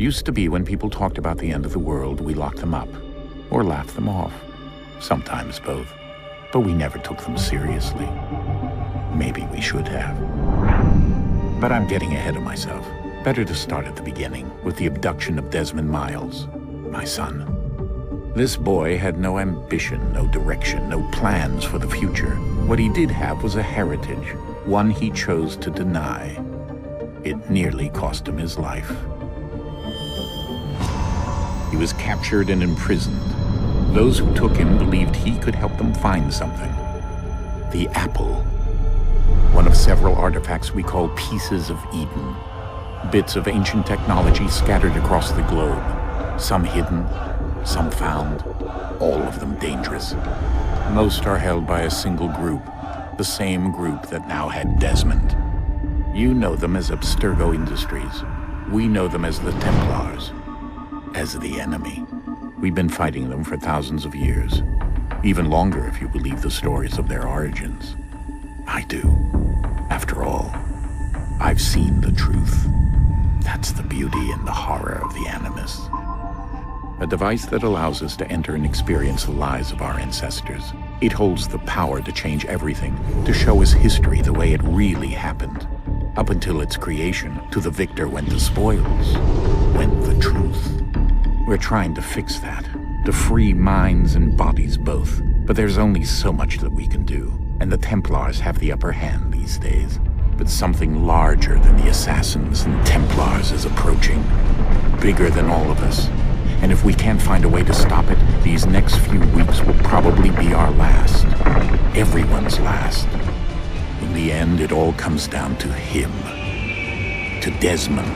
Used to be when people talked about the end of the world, we locked them up, or laughed them off. Sometimes both. But we never took them seriously. Maybe we should have. But I'm getting ahead of myself. Better to start at the beginning, with the abduction of Desmond Miles, my son. This boy had no ambition, no direction, no plans for the future. What he did have was a heritage, one he chose to deny. It nearly cost him his life. He was captured and imprisoned. Those who took him believed he could help them find something. The apple. One of several artifacts we call pieces of Eden. Bits of ancient technology scattered across the globe. Some hidden, some found, all of them dangerous. Most are held by a single group, the same group that now had Desmond. You know them as Abstergo Industries. We know them as the Templars, as the enemy. We've been fighting them for thousands of years, even longer if you believe the stories of their origins. I do. After all, I've seen the truth. That's the beauty and the horror of the Animus. A device that allows us to enter and experience the lives of our ancestors. It holds the power to change everything, to show us history the way it really happened. Up until its creation, to the victor went the spoils, went the truth. We're trying to fix that, to free minds and bodies both. But there's only so much that we can do, and the Templars have the upper hand these days. But something larger than the Assassins and Templars is approaching, bigger than all of us. And if we can't find a way to stop it, these next few weeks will probably be our last. Everyone's last. In the end, it all comes down to him. To Desmond.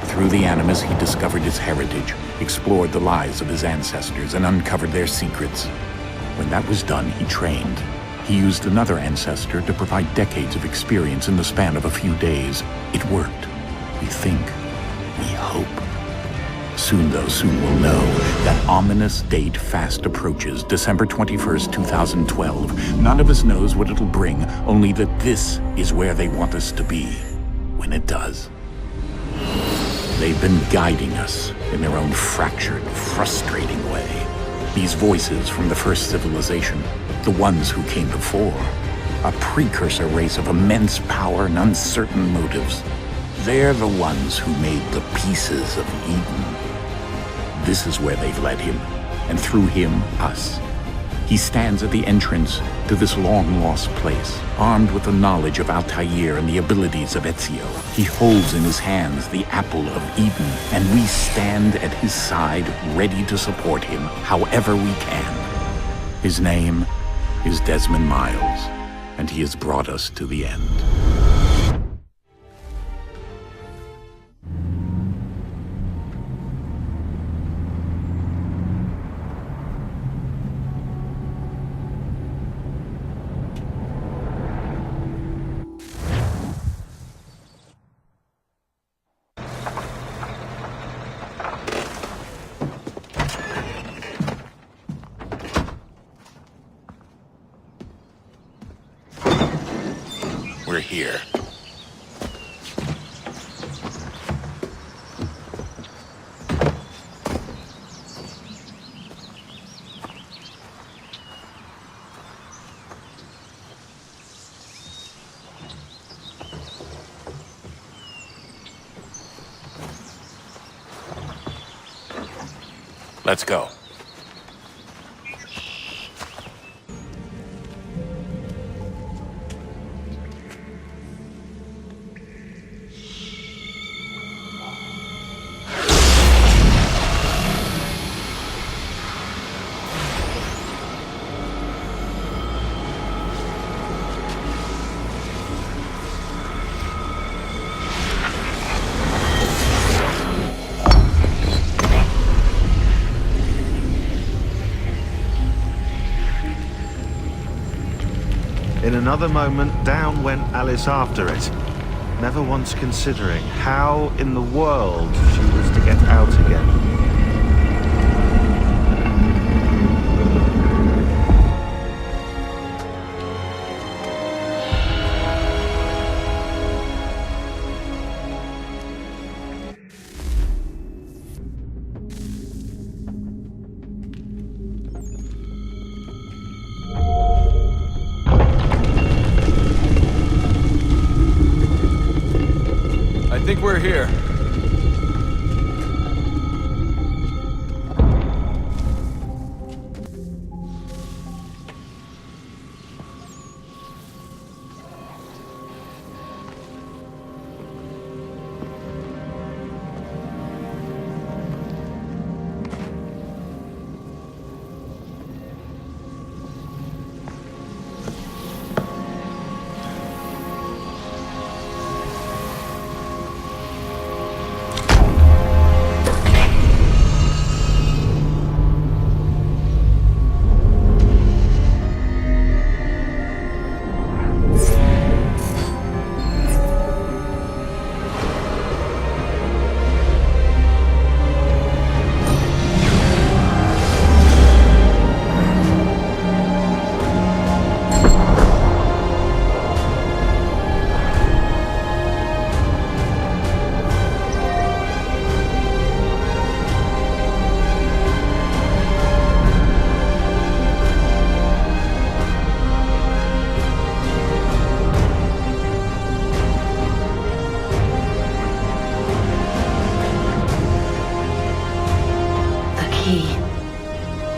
Through the Animus, he discovered his heritage, explored the lives of his ancestors, and uncovered their secrets. When that was done, he trained. He used another ancestor to provide decades of experience in the span of a few days. It worked. We think. We hope. Soon we'll know. That ominous date fast approaches, December 21st, 2012. None of us knows what it'll bring, only that this is where they want us to be, when it does. They've been guiding us in their own fractured, frustrating way. These voices from the first civilization, the ones who came before, a precursor race of immense power and uncertain motives. They're the ones who made the pieces of Eden. This is where they've led him, and through him, us. He stands at the entrance to this long-lost place, armed with the knowledge of Altair and the abilities of Ezio. He holds in his hands the apple of Eden, and we stand at his side, ready to support him however we can. His name is Desmond Miles, and he has brought us to the end. We're here. Let's go. In another moment, down went Alice after it, never once considering how in the world she was to get out again. we're here.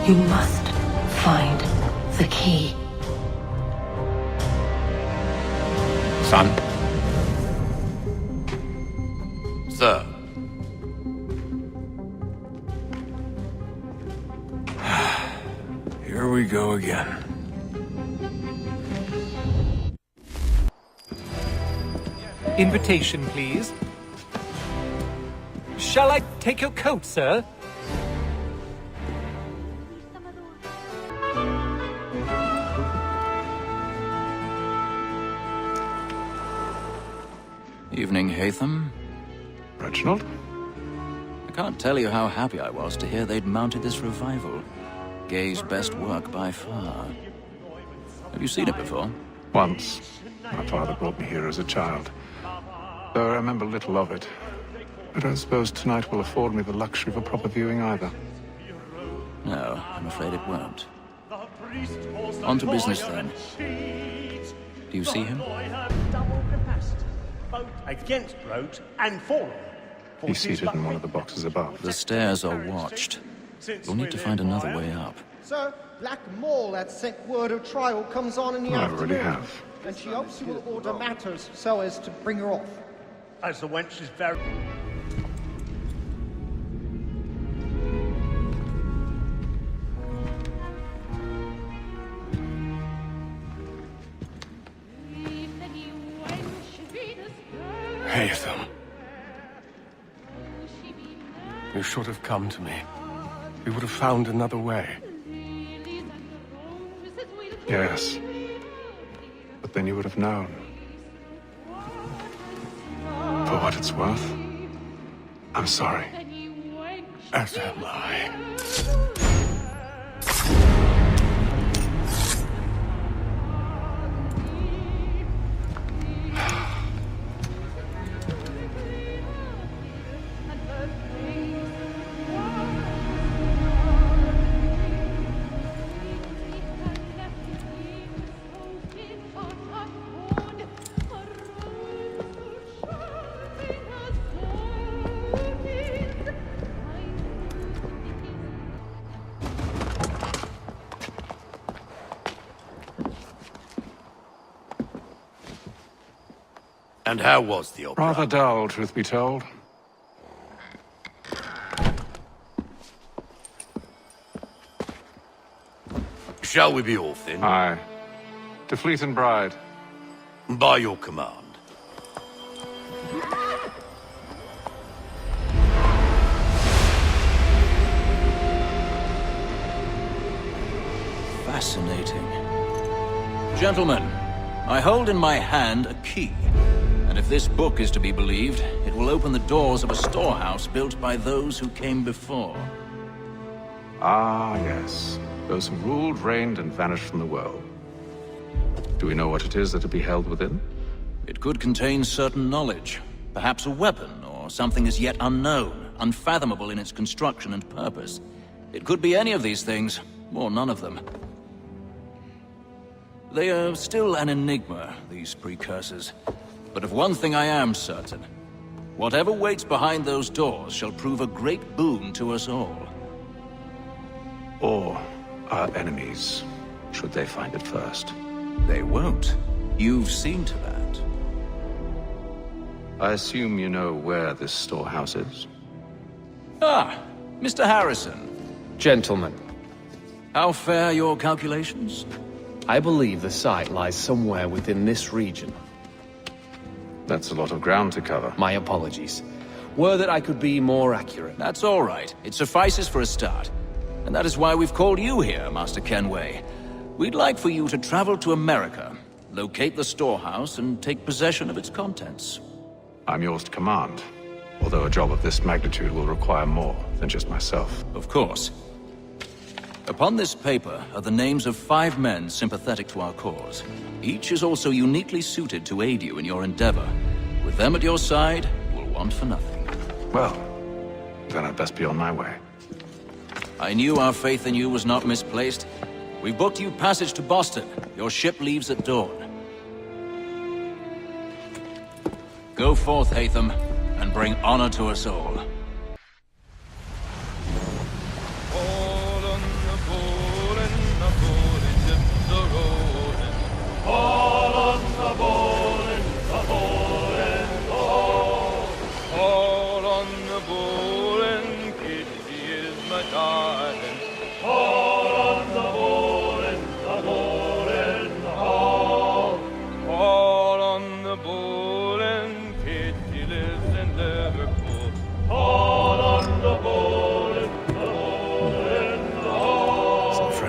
You must find the key. Son? Sir. Here we go again. Invitation, please. Shall I take your coat, sir? Evening, Hatham. Reginald? I can't tell you how happy I was to hear they'd mounted this revival. Gay's best work by far. Have you seen it before? Once. My father brought me here as a child. Though I remember little of it. I don't suppose tonight will afford me the luxury of a proper viewing either. No, I'm afraid it won't. On to business then. Do you see him? Both against roads and for them. He's seated in one of the boxes above. The stairs are watched. You'll need to find another way up. Sir, Black Mole had sent word of trial comes on in the I afternoon. already have. And she hopes you will order matters so as to bring her off. As the wench is very... Hatham. You should have come to me. We would have found another way. Yes. But then you would have known. For what it's worth, I'm sorry. As am I. And how was the opera? Rather dull, truth be told. Shall we be off then? Aye. To Fleet and Bride. By your command. Fascinating. Gentlemen, I hold in my hand a key. And if this book is to be believed, it will open the doors of a storehouse built by those who came before. Ah, yes. Those who ruled, reigned, and vanished from the world. Do we know what it is that to be held within? It could contain certain knowledge. Perhaps a weapon, or something as yet unknown, unfathomable in its construction and purpose. It could be any of these things, or none of them. They are still an enigma, these precursors. But of one thing I am certain. Whatever waits behind those doors shall prove a great boon to us all. Or our enemies, should they find it first. They won't. You've seen to that. I assume you know where this storehouse is? Ah, Mr. Harrison. Gentlemen, How fare your calculations? I believe the site lies somewhere within this region. That's a lot of ground to cover. My apologies. Were that I could be more accurate. That's all right. It suffices for a start. And that is why we've called you here, Master Kenway. We'd like for you to travel to America, locate the storehouse, and take possession of its contents. I'm yours to command, although a job of this magnitude will require more than just myself. Of course. Upon this paper are the names of 5 men sympathetic to our cause. Each is also uniquely suited to aid you in your endeavor. With them at your side, you'll want for nothing. Well, then I'd best be on my way. I knew our faith in you was not misplaced. We booked you passage to Boston. Your ship leaves at dawn. Go forth, Hatham, and bring honor to us all.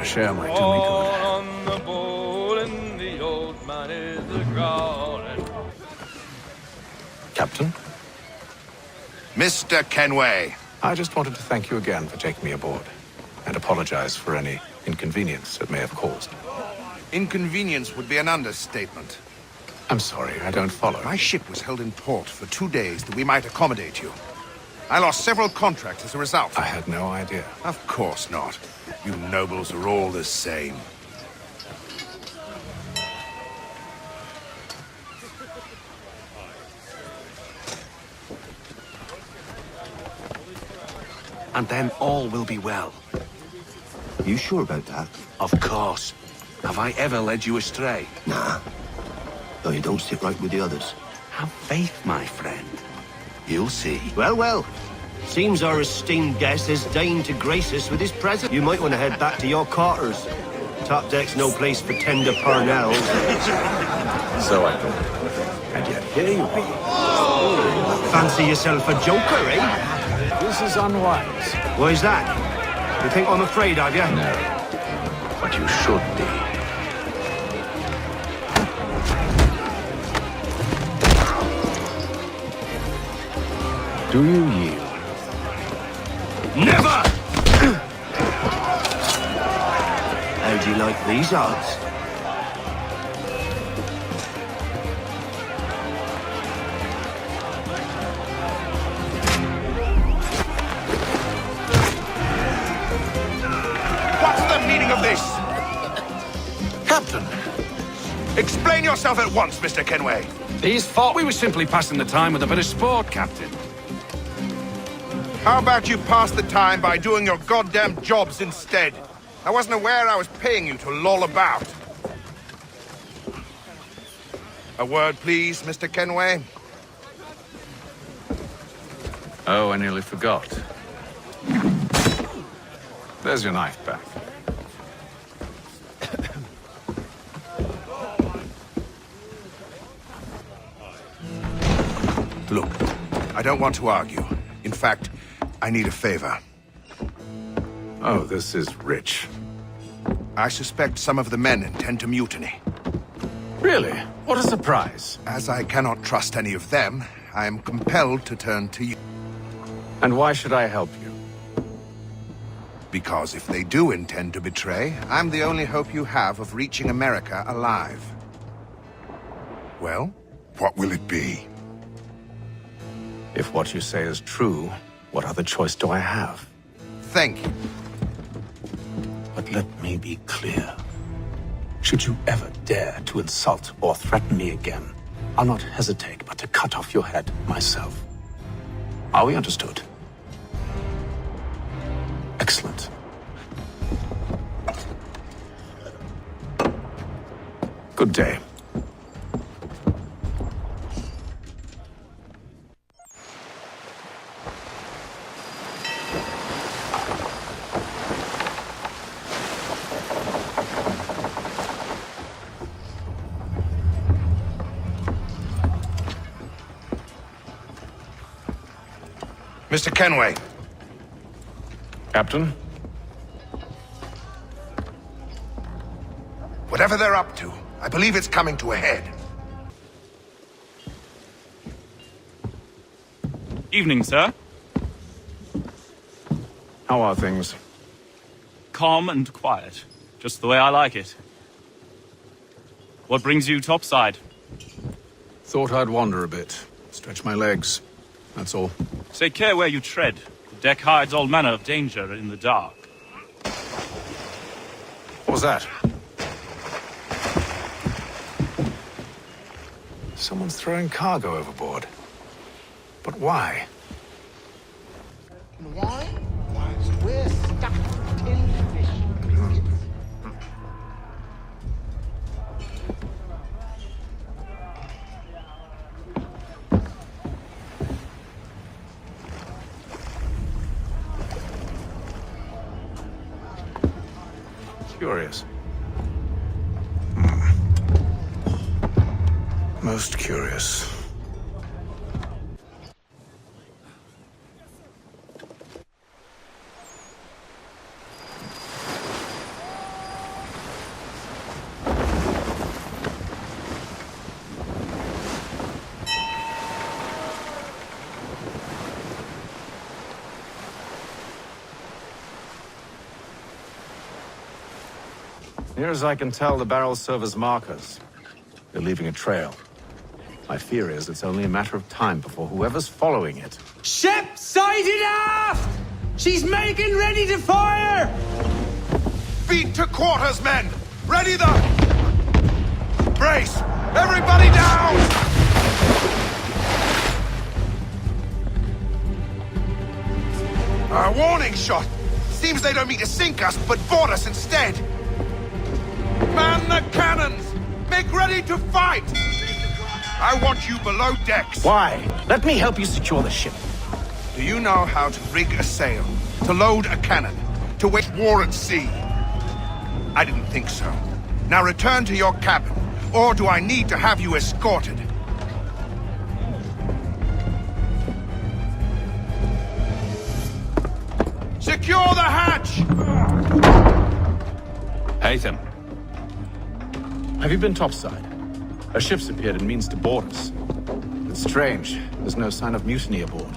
Share my do me good. On the bowl and the old man is a growling. Captain, Mr. Kenway. I just wanted to thank you again for taking me aboard, and apologize for any inconvenience it may have caused. Inconvenience would be an understatement. I'm sorry, I don't follow. My ship was held in port for 2 days that we might accommodate you. I lost several contracts as a result. I had no idea. Of course not. You nobles are all the same. And then all will be well. You sure about that? Of course. Have I ever led you astray? Nah. No, you don't sit right with the others. Have faith, my friend. You'll see. Well, well. Seems our esteemed guest has deigned to grace us with his presence. You might want to head back to your quarters. Top deck's no place for tender parnells. So I thought. And yet here you be. Fancy yourself a joker, eh? This is unwise. Why's that? You think I'm afraid of you? No. But you should be. Do you yield? Never! How do you like these odds? What's the meaning of this? Captain! Explain yourself at once, Mr. Kenway. These thought we were simply passing the time with a bit of sport, Captain. How about you pass the time by doing your goddamn jobs instead? I wasn't aware I was paying you to loll about. A word, please, Mr. Kenway. Oh, I nearly forgot. There's your knife back. Look, I don't want to argue. In fact, I need a favor. Oh, this is rich. I suspect some of the men intend to mutiny. Really? What a surprise. As I cannot trust any of them, I am compelled to turn to you. And why should I help you? Because if they do intend to betray, I'm the only hope you have of reaching America alive. Well, what will it be? If what you say is true, what other choice do I have? Thank you. But let me be clear. Should you ever dare to insult or threaten me again, I'll not hesitate but to cut off your head myself. Are we understood? Excellent. Good day. Mr. Kenway. Captain? Whatever they're up to, I believe it's coming to a head. Evening, sir. How are things? Calm and quiet. Just the way I like it. What brings you topside? Thought I'd wander a bit. Stretch my legs. That's all. Take care where you tread. The deck hides all manner of danger in the dark. What was that? Someone's throwing cargo overboard. But why? Why? We're stuffed with tinned fish biscuits. Curious. Most curious. Near as I can tell, the barrels serve as markers. They're leaving a trail. My fear is it's only a matter of time before whoever's following it... Ship sighted aft! She's making ready to fire! Beat to quarters, men! Ready the... Brace! Everybody down! A warning shot! Seems they don't mean to sink us, but board us instead! Man the cannons! Make ready to fight! I want you below decks. Why? Let me help you secure the ship. Do you know how to rig a sail? To load a cannon? To wage war at sea? I didn't think so. Now return to your cabin, or do I need to have you escorted? Secure the hatch! Hatham. Have you been topside? A ship's appeared and means to board us. It's strange. There's no sign of mutiny aboard.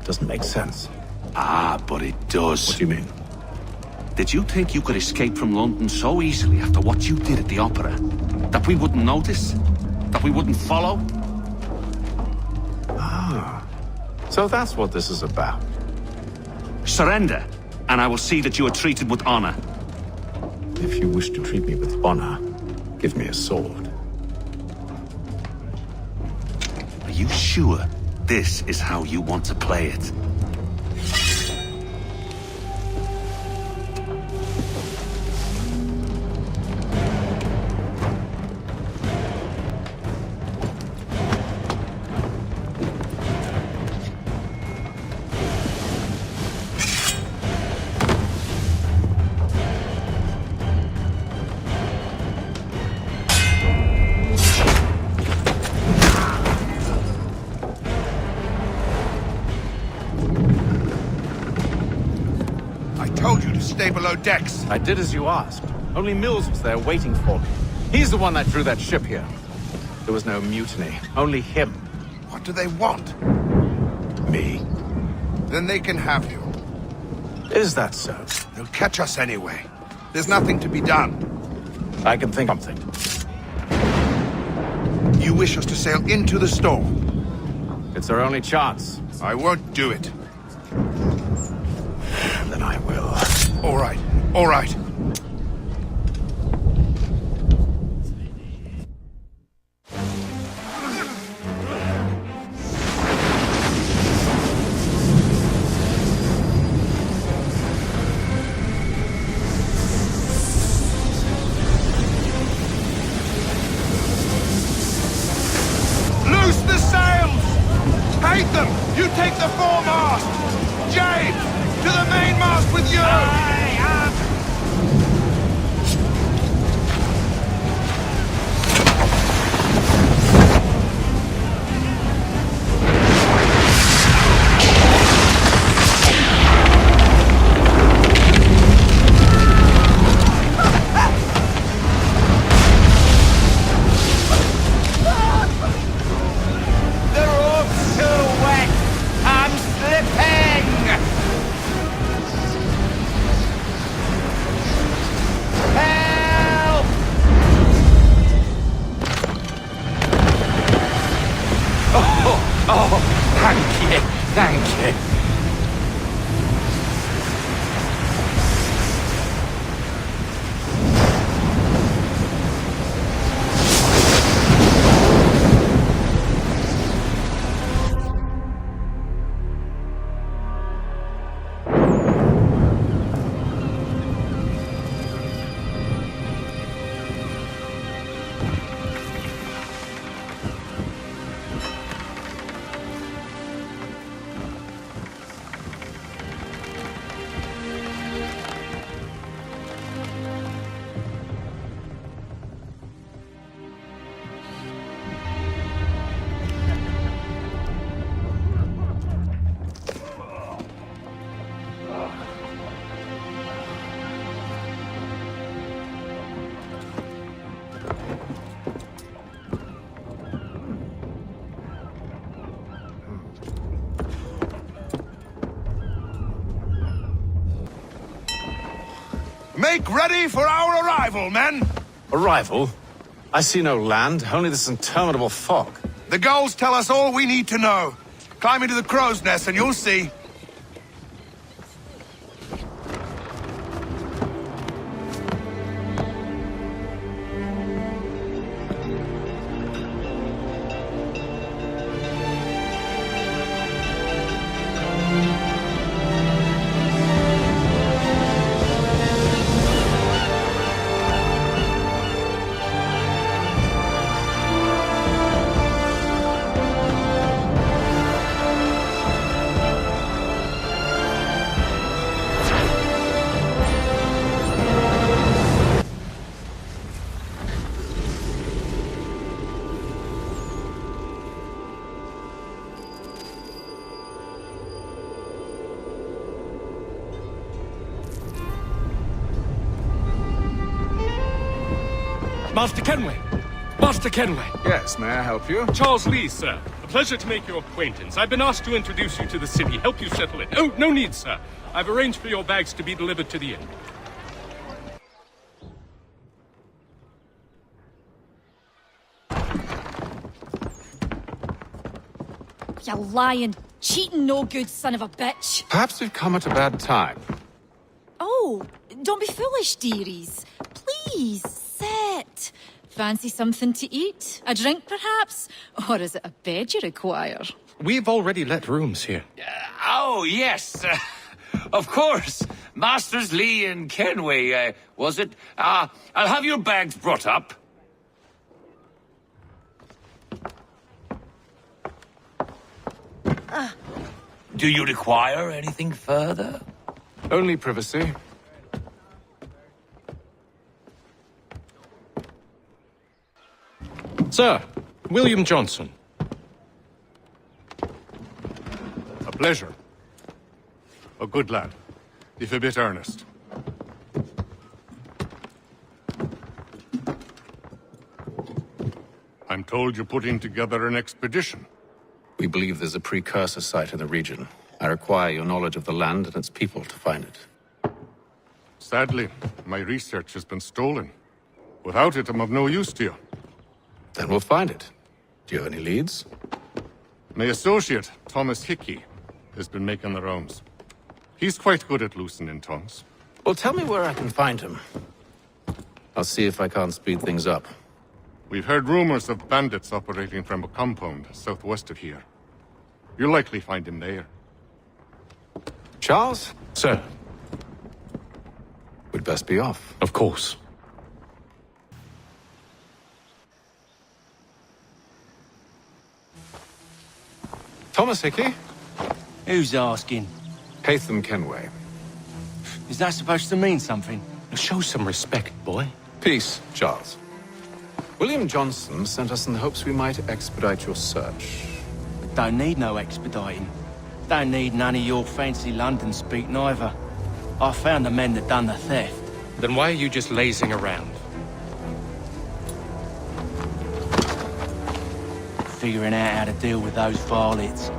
Doesn't make sense. Ah, but it does. What do you mean? Did you think you could escape from London so easily after what you did at the opera? That we wouldn't notice? That we wouldn't follow? Ah. So that's what this is about. Surrender, and I will see that you are treated with honor. If you wish to treat me with honor, give me a sword. Are you sure this is how you want to play it? Stay below decks. I did as you asked. Only Mills was there waiting for me. He's the one that drew that ship here. There was no mutiny, only him. What do they want? Me. Then they can have you. Is that so? They'll catch us anyway. There's nothing to be done. I can think of something. You wish us to sail into the storm? It's our only chance. I won't do it. Then I will. All right, all right. Make ready for our arrival, men! Arrival? I see no land, only this interminable fog. The gulls tell us all we need to know. Climb into the crow's nest and you'll see. Master Kenway! Master Kenway! Yes, may I help you? Charles Lee, sir. A pleasure to make your acquaintance. I've been asked to introduce you to the city, help you settle it. Oh, no need, sir. I've arranged for your bags to be delivered to the inn. You lying, cheating, no good son of a bitch. Perhaps we've come at a bad time. Oh, don't be foolish, dearies. Please, sit. Fancy something to eat? A drink, perhaps? Or is it a bed you require? We've already let rooms here. Oh, yes. Of course. Masters Lee and Kenway, was it? I'll have your bags brought up. Do you require anything further? Only privacy. Sir, William Johnson. A pleasure. A good lad, if a bit earnest. I'm told you're putting together an expedition. We believe there's a precursor site in the region. I require your knowledge of the land and its people to find it. Sadly, my research has been stolen. Without it, I'm of no use to you. Then we'll find it. Do you have any leads? My associate, Thomas Hickey, has been making the rounds. He's quite good at loosening tongues. Well, tell me where I can find him. I'll see if I can't speed things up. We've heard rumors of bandits operating from a compound southwest of here. You'll likely find him there. Charles? Sir. We'd best be off. Of course. Thomas Hickey? Who's asking? Hatham Kenway. Is that supposed to mean something? Show some respect, boy. Peace, Charles. William Johnson sent us in the hopes we might expedite your search. Don't need no expediting. Don't need none of your fancy London speak neither. I found the men that done the theft. Then why are you just lazing around? Figuring out how to deal with those varlets.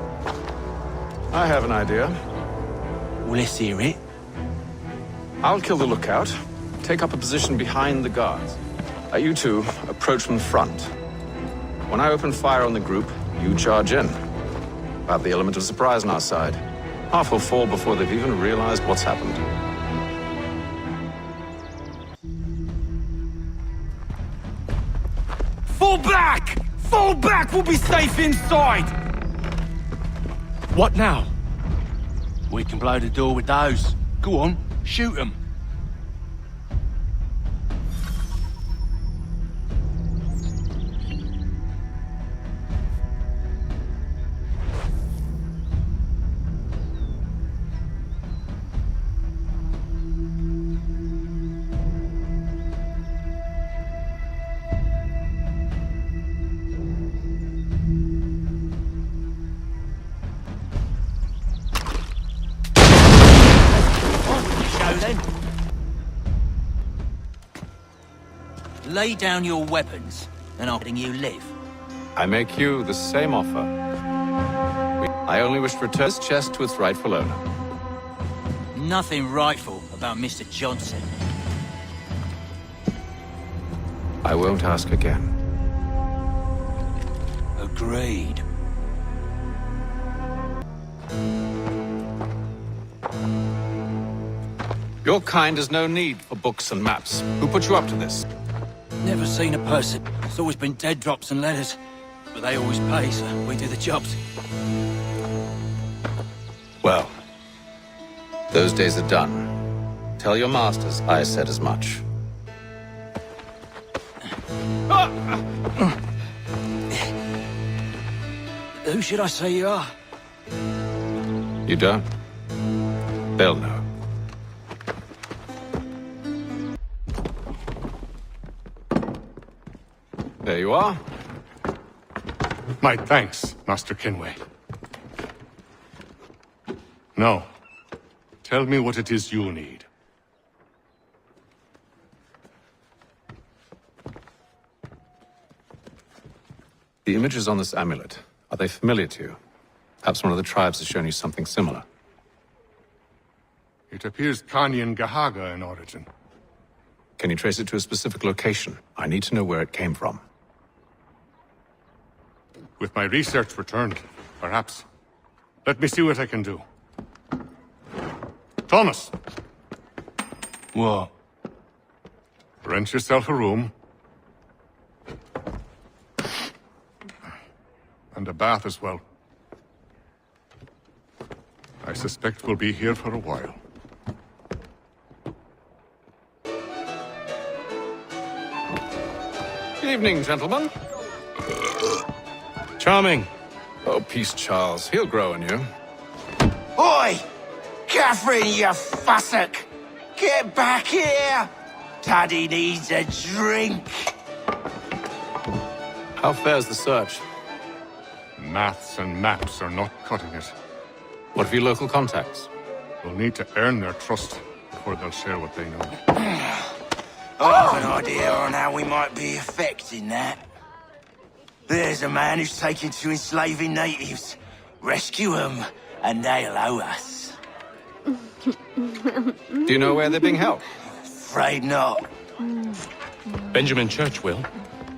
I have an idea. Well, let's hear it. I'll kill the lookout, take up a position behind the guards. You two approach from the front. When I open fire on the group, you charge in. We'll have the element of surprise on our side. Half will fall before they've even realized what's happened. Fall back! Fall back! We'll be safe inside! What now? We can blow the door with those. Go on, shoot them. Lay down your weapons, and I'll let you live. I make you the same offer. I only wish to return this chest to its rightful owner. Nothing rightful about Mr. Johnson. I won't ask again. Agreed. Your kind has no need for books and maps. Who put you up to this? Never seen a person. It's always been dead drops and letters. But they always pay, so we do the jobs. Well, those days are done. Tell your masters I said as much. Who should I say you are? You don't? They'll know. There you are. My thanks, Master Kenway. Now, tell me what it is you need. The images on this amulet, are they familiar to you? Perhaps one of the tribes has shown you something similar. It appears Kanyan Gahaga in origin. Can you trace it to a specific location? I need to know where it came from. With my research returned, perhaps. Let me see what I can do. Thomas! What? Rent yourself a room. And a bath as well. I suspect we'll be here for a while. Good evening, gentlemen. Charming. Oh, peace, Charles. He'll grow on you. Oi! Catherine, you fussock! Get back here! Daddy needs a drink! How fares the search? Maths and maps are not cutting it. What of your local contacts? We'll need to earn their trust before they'll share what they know. I have an idea on how we might be affecting that. There's a man who's taken to enslaving natives. Rescue them, and they'll owe us. Do you know where they're being held? Afraid not. Benjamin Churchwill.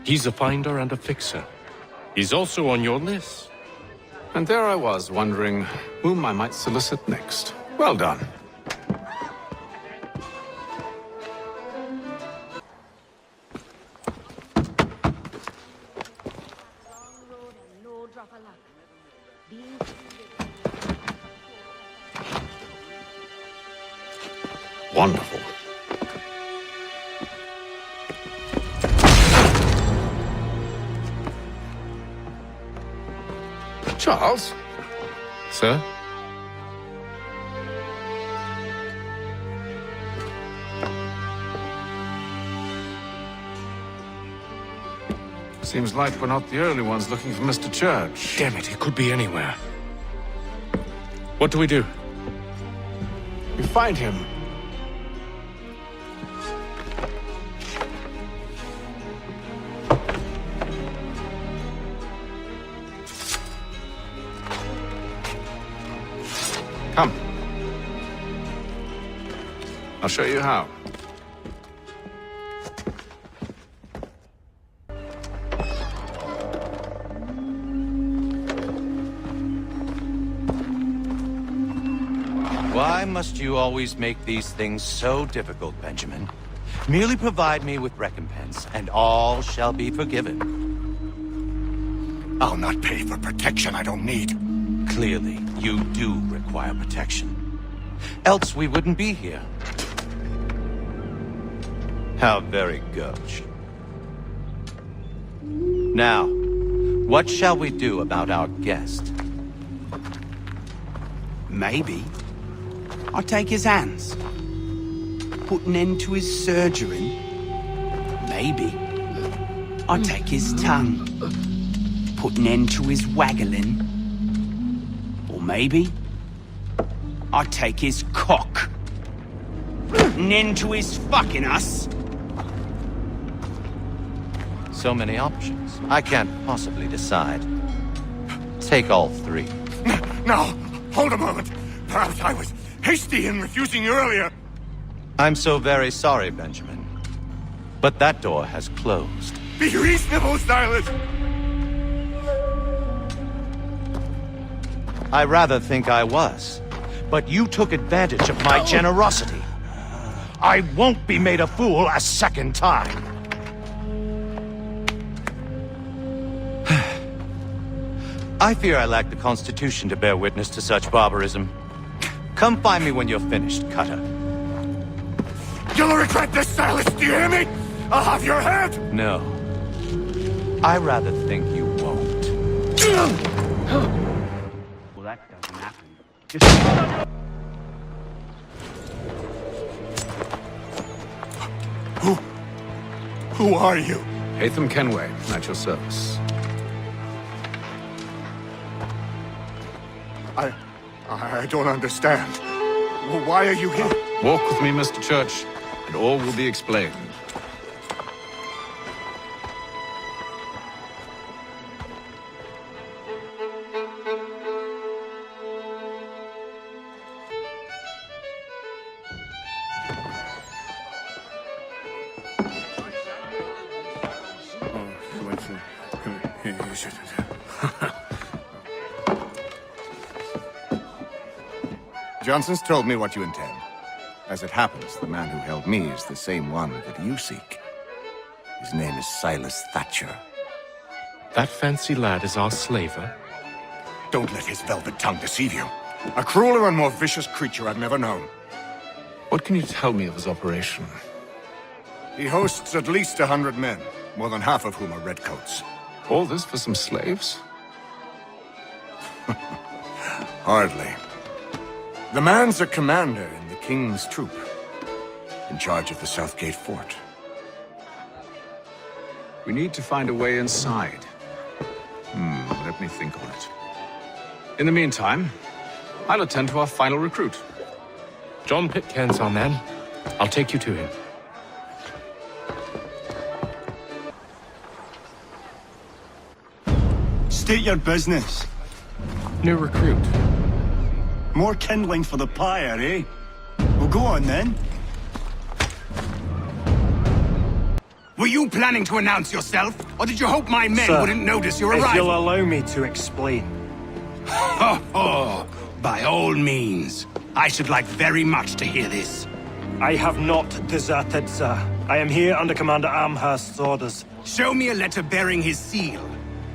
He's a finder and a fixer. He's also on your list. And there I was, wondering whom I might solicit next. Well done. Wonderful. Charles? Sir? Seems like we're not the only ones looking for Mr. Church. Damn it, he could be anywhere. What do we do? We find him. Come. I'll show you how. Why must you always make these things so difficult, Benjamin? Merely provide me with recompense, and all shall be forgiven. I'll not pay for protection I don't need. Clearly, you do require protection. Else we wouldn't be here. How very gauche. Now, what shall we do about our guest? Maybe I'll take his hands. Put an end to his surgery. Maybe I'll take his tongue. Put an end to his waggling. Or maybe I'll take his cock. Put an end to his fucking us. So many options. I can't possibly decide. Take all three. Now, hold a moment. Perhaps I was hasty in refusing you earlier. I'm so very sorry, Benjamin. But that door has closed. Be reasonable, Silas! I rather think I was. But you took advantage of my generosity. I won't be made a fool a second time. I fear I lack the constitution to bear witness to such barbarism. Come find me when you're finished, Cutter. You'll regret this, Silas, do you hear me? I'll have your head! No. I rather think you won't. Well, that doesn't happen. Who are you? Hatham Kenway, at your service. I don't understand. Why are you here? Walk with me, Mr. Church, and all will be explained. Johnson's told me what you intend. As it happens, the man who held me is the same one that you seek. His name is Silas Thatcher. That fancy lad is our slaver? Don't let his velvet tongue deceive you. A crueler and more vicious creature I've never known. What can you tell me of his operation? He hosts at least 100 men, more than half of whom are redcoats. All this for some slaves? Hardly. The man's a commander in the King's troop, in charge of the Southgate Fort. We need to find a way inside. Let me think on it. In the meantime, I'll attend to our final recruit. John Pitcairn's our man. I'll take you to him. State your business. New recruit. More kindling for the pyre, eh? Well, go on then. Were you planning to announce yourself, or did you hope my men Sir, wouldn't notice your if arrival? you'll allow me to explain. By all means. I should like very much to hear this. I have not deserted, sir. I am here under Commander Amherst's orders. Show me a letter bearing his seal,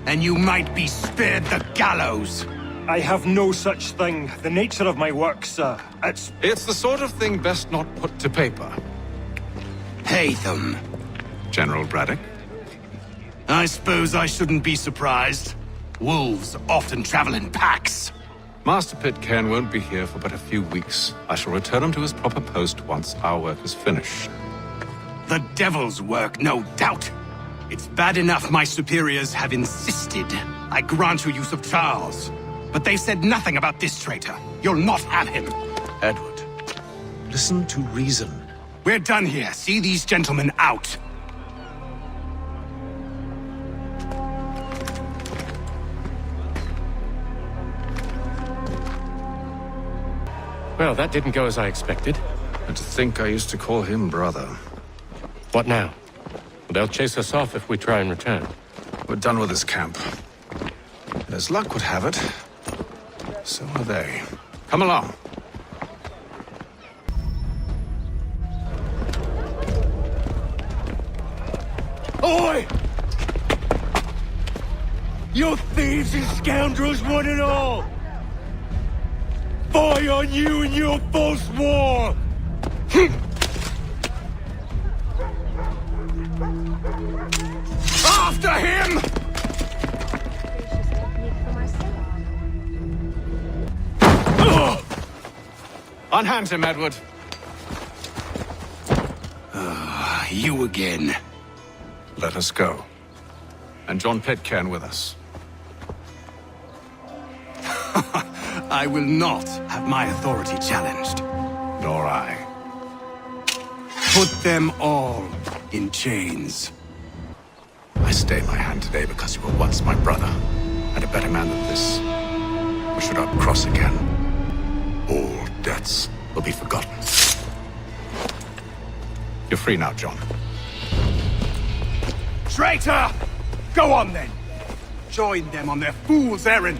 and you might be spared the gallows. I have no such thing. The nature of my work, sir, It's the sort of thing best not put to paper. Hatham. General Braddock? I suppose I shouldn't be surprised. Wolves often travel in packs. Master Pitcairn won't be here for but a few weeks. I shall return him to his proper post once our work is finished. The devil's work, no doubt. It's bad enough my superiors have insisted I grant you use of Charles. But they said nothing about this traitor. You'll not have him. Edward, listen to reason. We're done here. See these gentlemen out. Well, that didn't go as I expected. And to think I used to call him brother. What now? They'll chase us off if we try and return. We're done with this camp. As luck would have it, so are they. Come along. Oi! You thieves and scoundrels, one and all! Fire on you and your false war! After him! Unhand him, Edward. You again. Let us go. And John Pitcairn with us. I will not have my authority challenged. Nor I. Put them all in chains. I stay my hand today because you were once my brother, and a better man than this. Or should I cross again, all debts will be forgotten. You're free now, John. Traitor! Go on then. Join them on their fool's errand.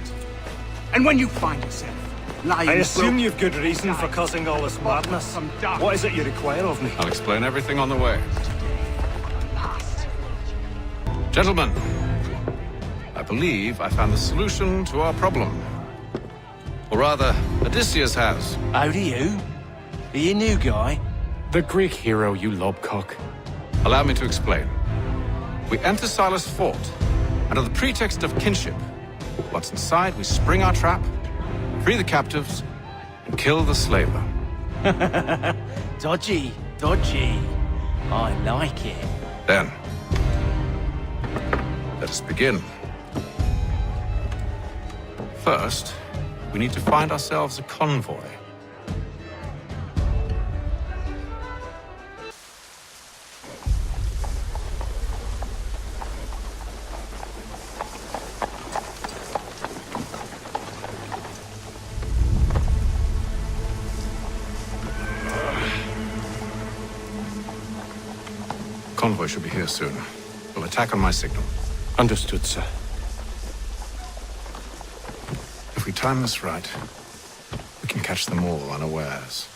And when you find yourself lying... I assume you've good reason for causing all this madness. What is it you require of me? I'll explain everything on the way. Gentlemen, I believe I found the solution to our problem. Or rather, Odysseus has. How do you? Are you a new guy? The Greek hero, you lobcock. Allow me to explain. We enter Silas' fort, under the pretext of kinship. Once inside, we spring our trap, free the captives, and kill the slaver. Dodgy, dodgy. I like it. Then, let us begin. First, we need to find ourselves a convoy. Convoy should be here soon. We'll attack on my signal. Understood, sir. If we time this right, we can catch them all unawares.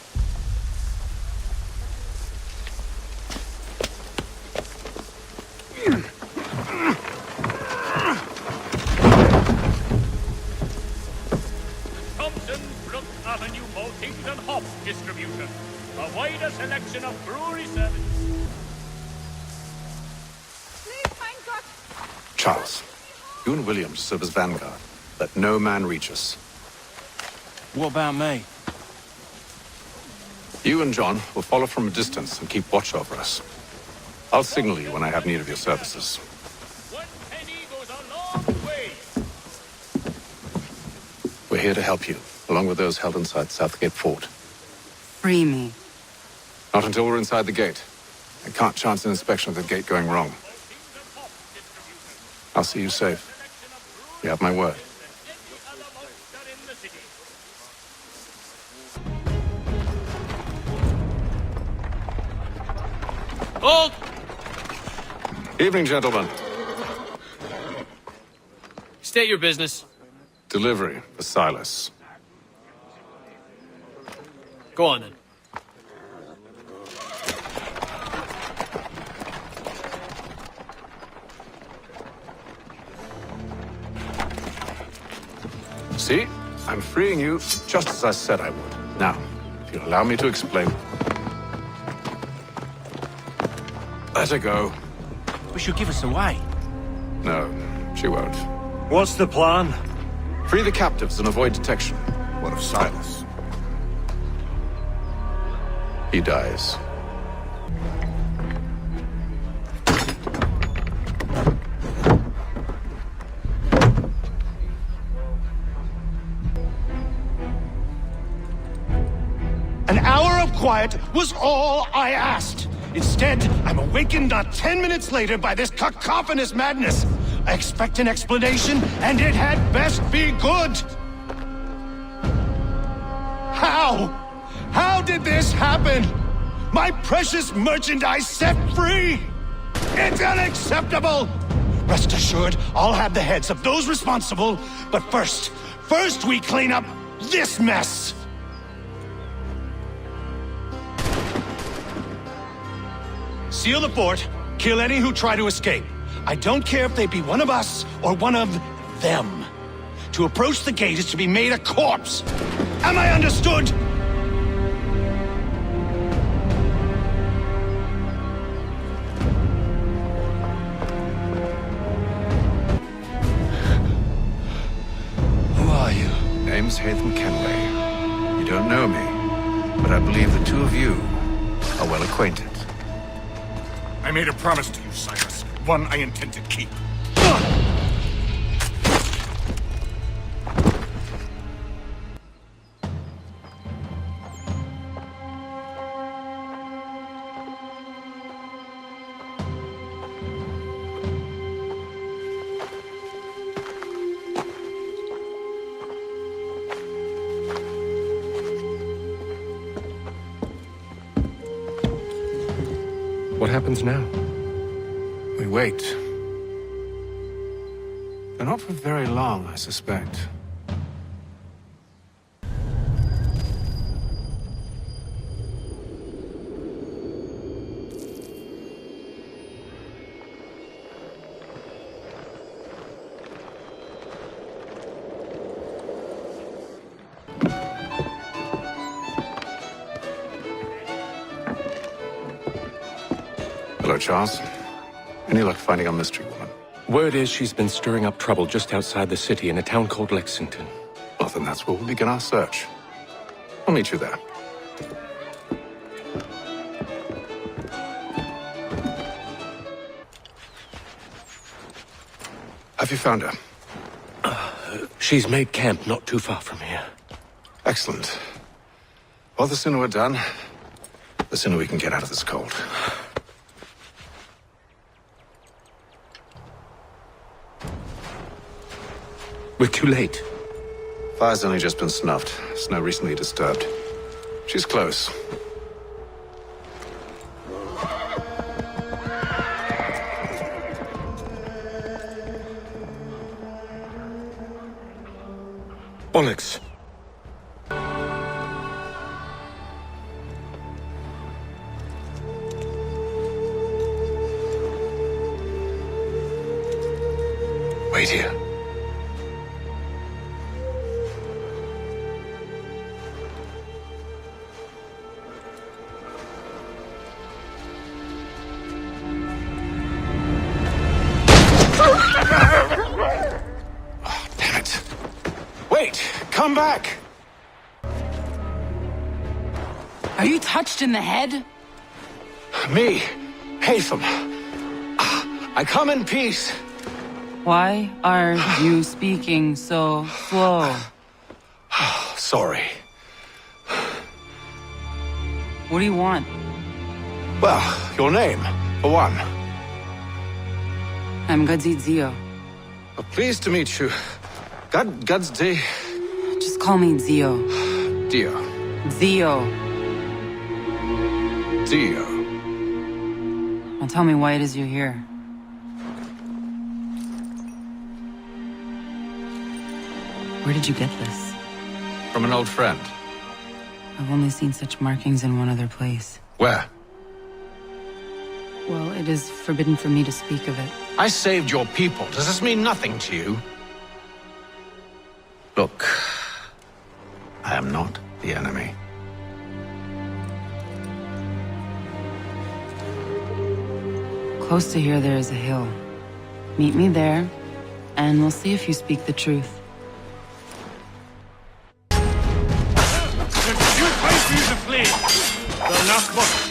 Thompson, Brook Avenue Maltings and Hops Distributor. A wider selection of brewery services. Charles, you and William serve as vanguard. Let no man reach us. What about me? You and John will follow from a distance and keep watch over us. I'll signal you when I have need of your services. We're here to help you, along with those held inside Southgate Fort. Free me. Not until we're inside the gate. I can't chance an inspection of the gate going wrong. I'll see you safe. You have my word. Hold! Evening, gentlemen. State your business. Delivery for Silas. Go on then. See? I'm freeing you just as I said I would. Now, if you'll allow me to explain. Let her go. But she'll give us away. No, she won't. What's the plan? Free the captives and avoid detection. What of Silas? He dies. An hour of quiet was all I asked. Instead, I'm awakened not 10 minutes later by this cacophonous madness. I expect an explanation, and it had best be good. How? How did this happen? My precious merchandise set free! It's unacceptable! Rest assured, I'll have the heads of those responsible, but first we clean up this mess! Seal the fort, kill any who try to escape. I don't care if they be one of us or one of them. To approach the gate is to be made a corpse. Am I understood? Who are you? Name's Hatham Kenway. You don't know me, but I believe the two of you are well acquainted. I made a promise to you, Silas. One I intend to keep. What happens now? We wait. not for very long, I suspect. Hello, Charles. Any luck finding our mystery woman? Word is she's been stirring up trouble just outside the city in a town called Lexington. Well, then that's where we'll begin our search. I'll meet you there. Have you found her? She's made camp not too far from here. Excellent. Well, the sooner we're done, the sooner we can get out of this cold. We're too late. Fire's only just been snuffed. Snow recently disturbed. She's close. Bollocks. Wait here. Oh, damn it. Wait! Come back! Are you touched in the head? Me, Hatham. I come in peace. Why are you speaking so slow? Sorry. What do you want? Well, your name, for one. I'm Gadzit Zio. Pleased to meet you. God's day. Just call me Zio. Dio. Zio. Dio. Now tell me why it is you're here. Where did you get this? From an old friend. I've only seen such markings in one other place. Where? Well, it is forbidden for me to speak of it. I saved your people. Does this mean nothing to you? Look, I am not the enemy. Close to here, there is a hill. Meet me there, and we'll see if you speak the truth. There's few places to flee. Though not much.